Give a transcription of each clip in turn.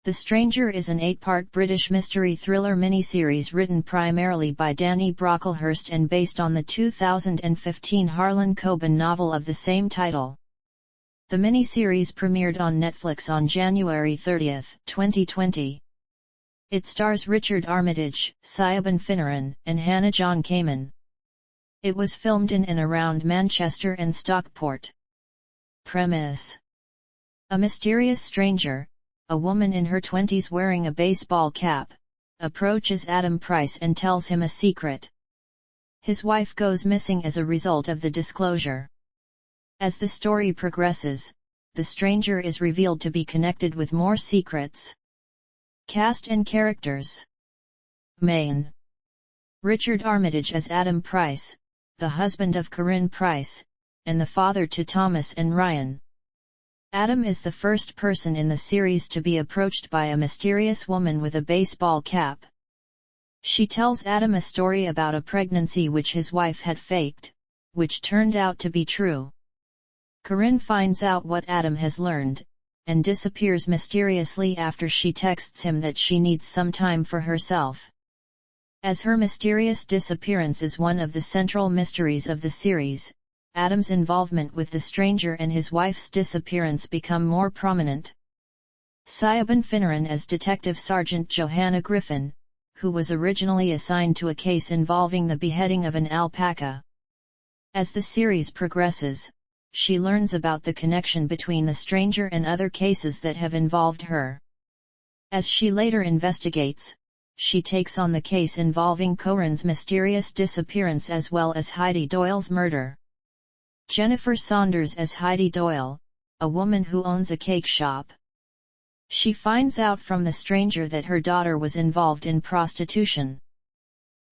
The Stranger is an 8-part British mystery thriller miniseries written primarily by Danny Brocklehurst and based on the 2015 Harlan Coben novel of the same title. The miniseries premiered on Netflix on January 30, 2020. It stars Richard Armitage, Siobhan Finneran, and Hannah John Kamen. It was filmed in and around Manchester and Stockport. Premise: a mysterious stranger, a woman in her 20s wearing a baseball cap, approaches Adam Price and tells him a secret. His wife goes missing as a result of the disclosure. As the story progresses, the stranger is revealed to be connected with more secrets. Cast and characters. Main: Richard Armitage as Adam Price, the husband of Corinne Price, and the father to Thomas and Ryan. Adam is the first person in the series to be approached by a mysterious woman with a baseball cap. She tells Adam a story about a pregnancy which his wife had faked, which turned out to be true. Corinne finds out what Adam has learned, and disappears mysteriously after she texts him that she needs some time for herself. As her mysterious disappearance is one of the central mysteries of the series, Adam's involvement with the stranger and his wife's disappearance become more prominent. Siobhan Finneran as Detective Sergeant Johanna Griffin, who was originally assigned to a case involving the beheading of an alpaca. As the series progresses, she learns about the connection between the stranger and other cases that have involved her. As she later investigates, she takes on the case involving Corinne's mysterious disappearance as well as Heidi Doyle's murder. Jennifer Saunders as Heidi Doyle, a woman who owns a cake shop. She finds out from the stranger that her daughter was involved in prostitution.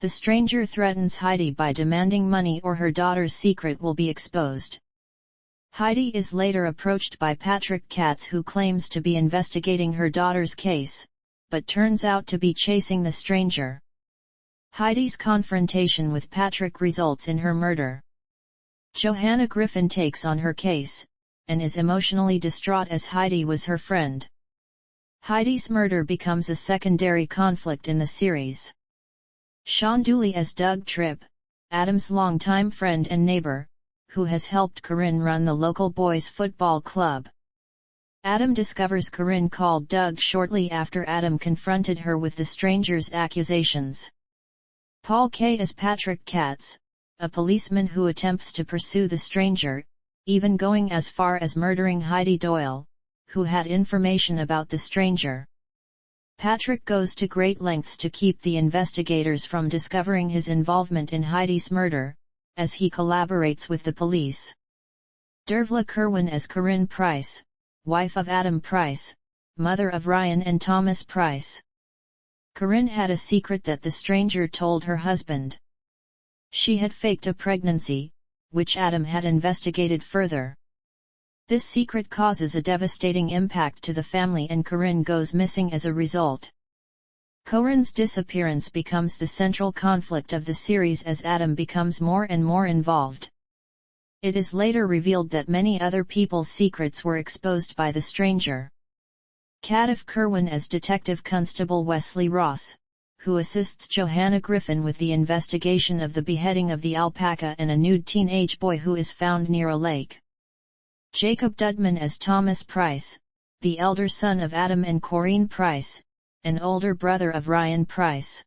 The stranger threatens Heidi by demanding money or her daughter's secret will be exposed. Heidi is later approached by Patrick Katz, who claims to be investigating her daughter's case, but turns out to be chasing the stranger. Heidi's confrontation with Patrick results in her murder. Johanna Griffin takes on her case, and is emotionally distraught as Heidi was her friend. Heidi's murder becomes a secondary conflict in the series. Sean Dooley as Doug Tripp, Adam's longtime friend and neighbor, who has helped Corinne run the local boys' football club. Adam discovers Corinne called Doug shortly after Adam confronted her with the stranger's accusations. Paul Kaye as Patrick Katz, a policeman who attempts to pursue the stranger, even going as far as murdering Heidi Doyle, who had information about the stranger. Patrick goes to great lengths to keep the investigators from discovering his involvement in Heidi's murder, as he collaborates with the police. Dervla Kirwan as Corinne Price, wife of Adam Price, mother of Ryan and Thomas Price. Corinne had a secret that the stranger told her husband. She had faked a pregnancy, which Adam had investigated further. This secret causes a devastating impact to the family and Corinne goes missing as a result. Corinne's disappearance becomes the central conflict of the series as Adam becomes more and more involved. It is later revealed that many other people's secrets were exposed by the stranger. Cadif Kirwan as Detective Constable Wesley Ross, who assists Johanna Griffin with the investigation of the beheading of the alpaca and a nude teenage boy who is found near a lake. Jacob Dudman as Thomas Price, the elder son of Adam and Corinne Price, an older brother of Ryan Price.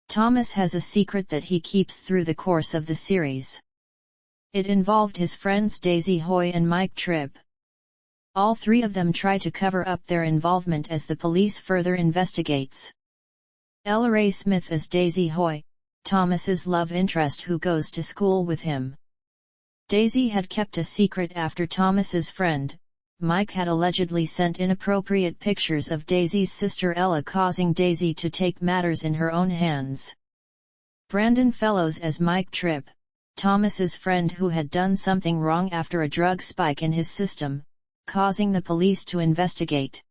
Thomas has a secret that he keeps through the course of the series. It involved his friends Daisy Hoy and Mike Tripp. All three of them try to cover up their involvement as the police further investigates. Ella Ray Smith as Daisy Hoy, Thomas's love interest who goes to school with him. Daisy had kept a secret after Thomas's friend, Mike, had allegedly sent inappropriate pictures of Daisy's sister Ella, causing Daisy to take matters in her own hands. Brandon Fellows as Mike Tripp, Thomas's friend who had done something wrong after a drug spike in his system, causing the police to investigate.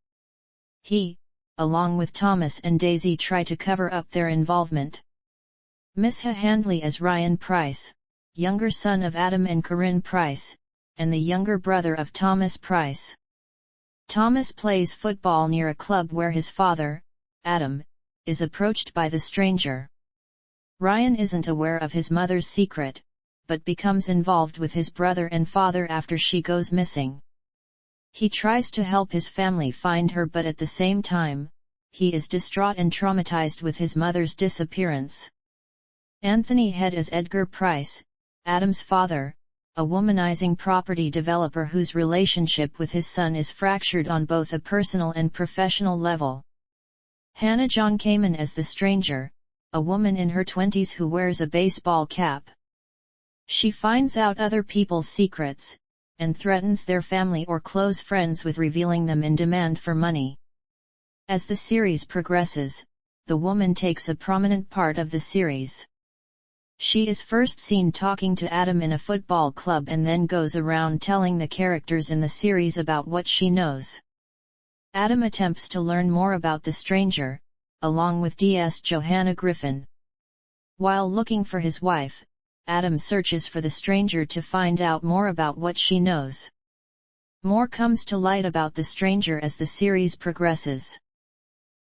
He, along with Thomas and Daisy, try to cover up their involvement. Misha Handley as Ryan Price, younger son of Adam and Corinne Price, and the younger brother of Thomas Price. Thomas plays football near a club where his father, Adam, is approached by the stranger. Ryan isn't aware of his mother's secret, but becomes involved with his brother and father after she goes missing. He tries to help his family find her, but at the same time, he is distraught and traumatized with his mother's disappearance. Anthony Head as Edgar Price, Adam's father, a womanizing property developer whose relationship with his son is fractured on both a personal and professional level. Hannah John Kamen as the stranger, a woman in her 20s who wears a baseball cap. She finds out other people's secrets, and threatens their family or close friends with revealing them in demand for money. As the series progresses, the woman takes a prominent part of the series. She is first seen talking to Adam in a football club and then goes around telling the characters in the series about what she knows. Adam attempts to learn more about the stranger, along with DS Johanna Griffin. While looking for his wife, Adam searches for the stranger to find out more about what she knows. More comes to light about the stranger as the series progresses.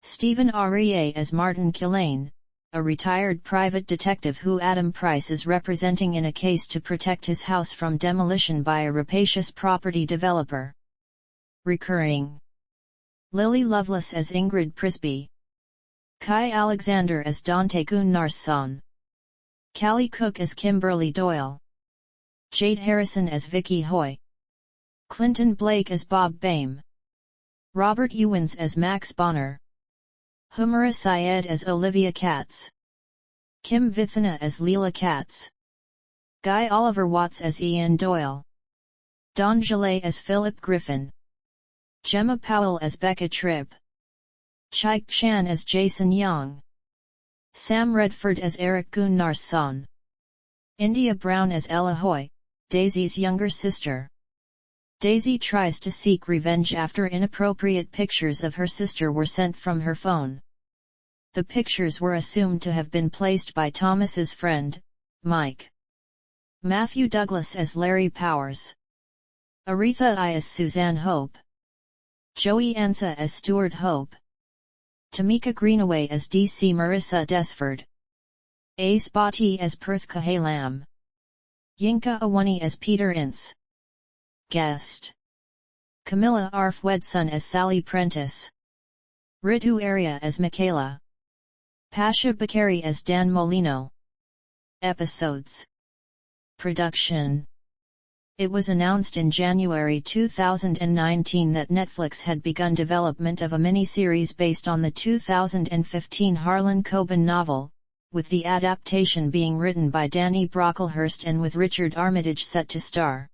Stephen Arie as Martin Killane, a retired private detective who Adam Price is representing in a case to protect his house from demolition by a rapacious property developer. Recurring. Lily Lovelace as Ingrid Prisby. Kai Alexander as Dante Gunnarsson. Callie Cook as Kimberly Doyle. Jade Harrison as Vicky Hoy. Clinton Blake as Bob Bame. Robert Ewins as Max Bonner. Humera Syed as Olivia Katz. Kim Vithana as Leela Katz. Guy Oliver Watts as Ian Doyle. Don Gillet as Philip Griffin. Gemma Powell as Becca Tripp. Chaik Chan as Jason Young. Sam Redford as Eric Gunnarsson. India Brown as Ella Hoy, Daisy's younger sister. Daisy tries to seek revenge after inappropriate pictures of her sister were sent from her phone. The pictures were assumed to have been placed by Thomas's friend, Mike. Matthew Douglas as Larry Powers. Aretha I as Suzanne Hope. Joey Ansa as Stuart Hope. Tamika Greenaway as DC Marissa Desford. Ace Bhatti as Perth Kahalam. Yinka Awani as Peter Ince. Guest. Camilla Arfwedson as Sally Prentice. Ritu Arya as Michaela. Pasha Bakari as Dan Molino. Episodes. Production. It was announced in January 2019 that Netflix had begun development of a miniseries based on the 2015 Harlan Coben novel, with the adaptation being written by Danny Brocklehurst and with Richard Armitage set to star.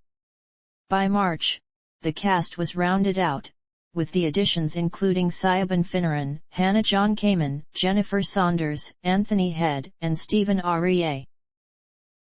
By March, the cast was rounded out, with the additions including Siobhan Finneran, Hannah John Kamen, Jennifer Saunders, Anthony Head, and Stephen Arie.